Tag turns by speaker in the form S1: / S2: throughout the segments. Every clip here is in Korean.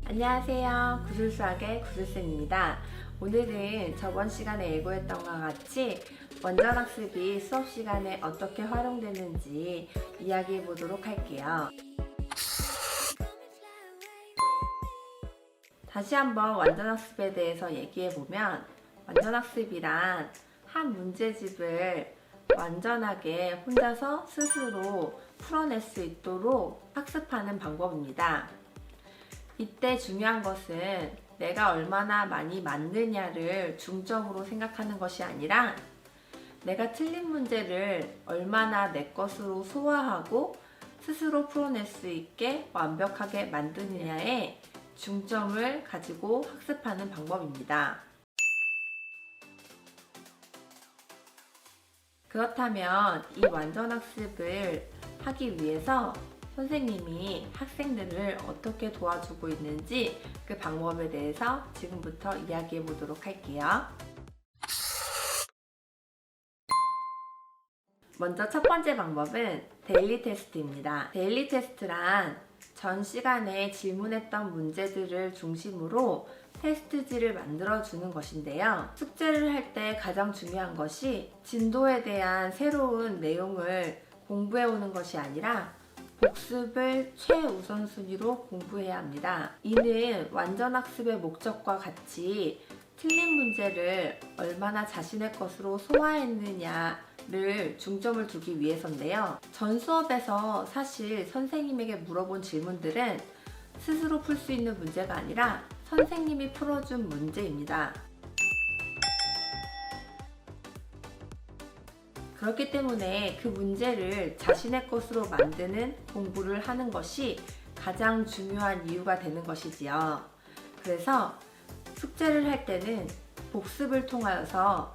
S1: 안녕하세요. 구슬수학의 구슬쌤입니다. 오늘은 저번 시간에 예고했던 것과 같이 원전학습이 수업 시간에 어떻게 활용되는지 이야기해 보도록 할게요. 다시 한번 완전학습에 대해서 얘기해 보면, 완전학습이란 한 문제집을 완전하게 혼자서 스스로 풀어낼 수 있도록 학습하는 방법입니다. 이때 중요한 것은 내가 얼마나 많이 맞느냐를 중점으로 생각하는 것이 아니라 내가 틀린 문제를 얼마나 내 것으로 소화하고 스스로 풀어낼 수 있게 완벽하게 만드느냐에 중점을 가지고 학습하는 방법입니다. 그렇다면 이 완전학습을 하기 위해서 선생님이 학생들을 어떻게 도와주고 있는지 그 방법에 대해서 지금부터 이야기해 보도록 할게요. 먼저 첫 번째 방법은 데일리 테스트입니다. 데일리 테스트란 전 시간에 질문했던 문제들을 중심으로 테스트지를 만들어주는 것인데요. 숙제를 할 때 가장 중요한 것이 진도에 대한 새로운 내용을 공부해오는 것이 아니라 복습을 최우선순위로 공부해야 합니다. 이는 완전학습의 목적과 같이 틀린 문제를 얼마나 자신의 것으로 소화했느냐를 중점을 두기 위해서인데요. 전 수업에서 사실 선생님에게 물어본 질문들은 스스로 풀 수 있는 문제가 아니라 선생님이 풀어준 문제입니다. 그렇기 때문에 그 문제를 자신의 것으로 만드는 공부를 하는 것이 가장 중요한 이유가 되는 것이지요. 그래서 숙제를 할 때는 복습을 통하여서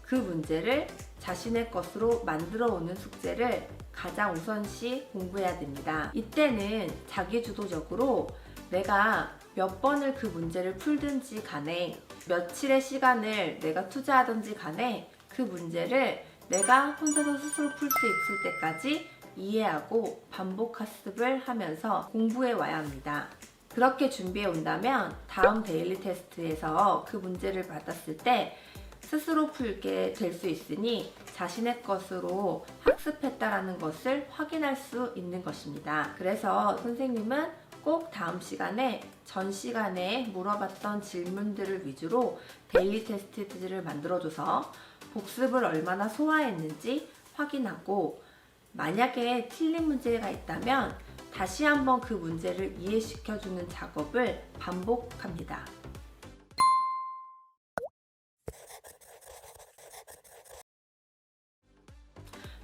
S1: 그 문제를 자신의 것으로 만들어 오는 숙제를 가장 우선시 공부해야 됩니다. 이때는 자기주도적으로 내가 몇 번을 그 문제를 풀든지 간에 며칠의 시간을 내가 투자하든지 간에 그 문제를 내가 혼자서 스스로 풀 수 있을 때까지 이해하고 반복 학습을 하면서 공부해 와야 합니다. 그렇게 준비해 온다면 다음 데일리 테스트에서 그 문제를 받았을 때 스스로 풀게 될 수 있으니 자신의 것으로 학습했다라는 것을 확인할 수 있는 것입니다. 그래서 선생님은 꼭 다음 시간에 전 시간에 물어봤던 질문들을 위주로 데일리 테스트지를 만들어줘서 복습을 얼마나 소화했는지 확인하고, 만약에 틀린 문제가 있다면 다시 한번 그 문제를 이해시켜주는 작업을 반복합니다.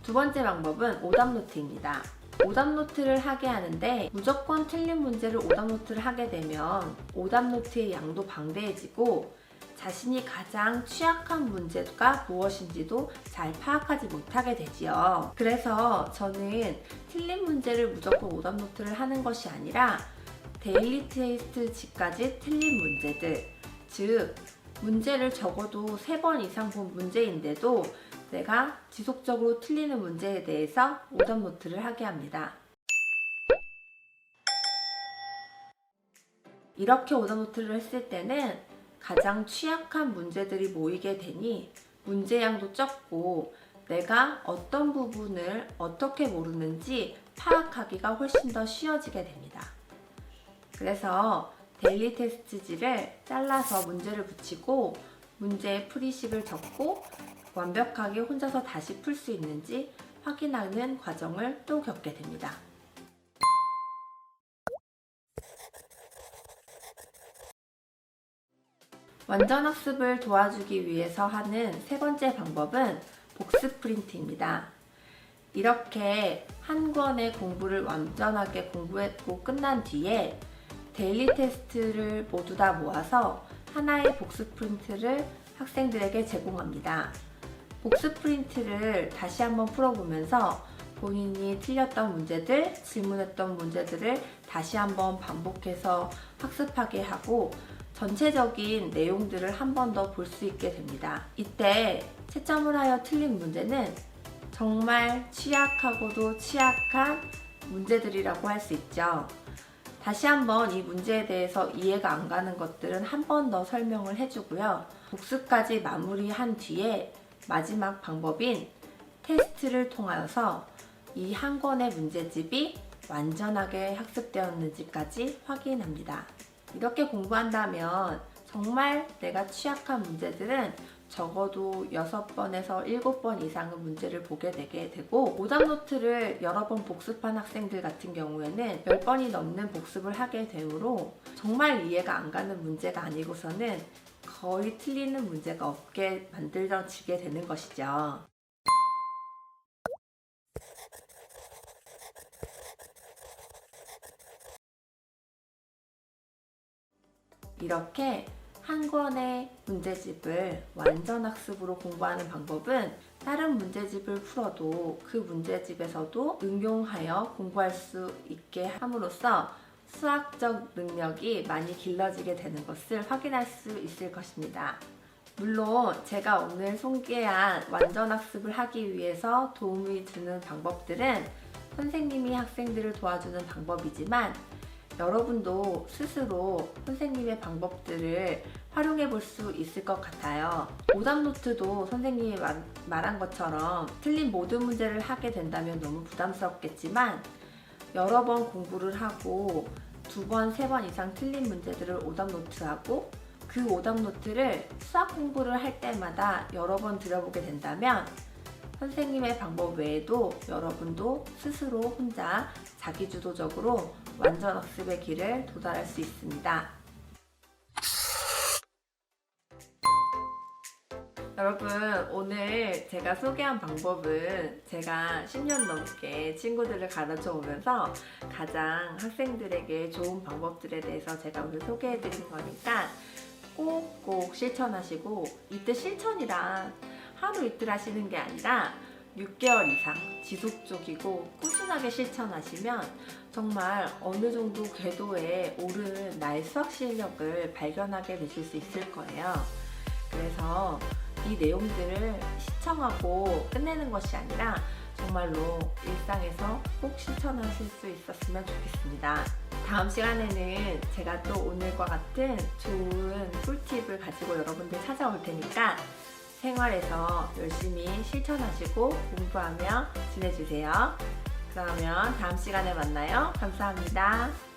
S1: 두 번째 방법은 오답노트입니다. 오답노트를 하게 하는데 무조건 틀린 문제를 오답노트를 하게 되면 오답노트의 양도 방대해지고 자신이 가장 취약한 문제가 무엇인지도 잘 파악하지 못하게 되지요. 그래서 저는 틀린 문제를 무조건 오답노트를 하는 것이 아니라 데일리 테스트지까지 틀린 문제들, 즉 문제를 적어도 3번 이상 본 문제인데도 내가 지속적으로 틀리는 문제에 대해서 오답노트를 하게 합니다. 이렇게 오답노트를 했을 때는 가장 취약한 문제들이 모이게 되니 문제량도 적고 내가 어떤 부분을 어떻게 모르는지 파악하기가 훨씬 더 쉬워지게 됩니다. 그래서 데일리 테스트지를 잘라서 문제를 붙이고 문제의 풀이식을 적고 완벽하게 혼자서 다시 풀 수 있는지 확인하는 과정을 또 겪게 됩니다. 완전학습을 도와주기 위해서 하는 세 번째 방법은 복습 프린트입니다. 이렇게 한 권의 공부를 완전하게 공부했고 끝난 뒤에 데일리 테스트를 모두 다 모아서 하나의 복습 프린트를 학생들에게 제공합니다. 복습 프린트를 다시 한번 풀어보면서 본인이 틀렸던 문제들, 질문했던 문제들을 다시 한번 반복해서 학습하게 하고 전체적인 내용들을 한 번 더 볼 수 있게 됩니다. 이때 채점을 하여 틀린 문제는 정말 취약하고도 취약한 문제들이라고 할 수 있죠. 다시 한번 이 문제에 대해서 이해가 안 가는 것들은 한 번 더 설명을 해주고요. 복습까지 마무리한 뒤에 마지막 방법인 테스트를 통하여서 이 한 권의 문제집이 완전하게 학습되었는지까지 확인합니다. 이렇게 공부한다면 정말 내가 취약한 문제들은 적어도 6번에서 7번 이상의 문제를 보게 되게 되고, 오답 노트를 여러 번 복습한 학생들 같은 경우에는 10번이 넘는 복습을 하게 되므로 정말 이해가 안 가는 문제가 아니고서는 거의 틀리는 문제가 없게 만들어지게 되는 것이죠. 이렇게 한 권의 문제집을 완전 학습으로 공부하는 방법은 다른 문제집을 풀어도 그 문제집에서도 응용하여 공부할 수 있게 함으로써 수학적 능력이 많이 길러지게 되는 것을 확인할 수 있을 것입니다. 물론 제가 오늘 소개한 완전 학습을 하기 위해서 도움이 되는 방법들은 선생님이 학생들을 도와주는 방법이지만, 여러분도 스스로 선생님의 방법들을 활용해 볼 수 있을 것 같아요. 오답 노트도 선생님이 말한 것처럼 틀린 모든 문제를 하게 된다면 너무 부담스럽겠지만, 여러 번 공부를 하고 2번, 3번 이상 틀린 문제들을 오답 노트하고 그 오답 노트를 수학 공부를 할 때마다 여러 번 들여보게 된다면 선생님의 방법 외에도 여러분도 스스로 혼자 자기주도적으로 완전 학습의 길을 도달할 수 있습니다. 여러분, 오늘 제가 소개한 방법은 제가 10년 넘게 친구들을 가르쳐 오면서 가장 학생들에게 좋은 방법들에 대해서 제가 오늘 소개해 드린 거니까 꼭꼭 실천하시고, 이때 실천이란 하루 이틀 하시는 게 아니라 6개월 이상 지속적이고 꾸준하게 실천하시면 정말 어느 정도 궤도에 오른 나의 수학 실력을 발견하게 되실 수 있을 거예요. 그래서 이 내용들을 시청하고 끝내는 것이 아니라 정말로 일상에서 꼭 실천하실 수 있었으면 좋겠습니다. 다음 시간에는 제가 또 오늘과 같은 좋은 꿀팁을 가지고 여러분들 찾아올 테니까 생활에서 열심히 실천하시고 공부하며 지내주세요. 그러면 다음 시간에 만나요. 감사합니다.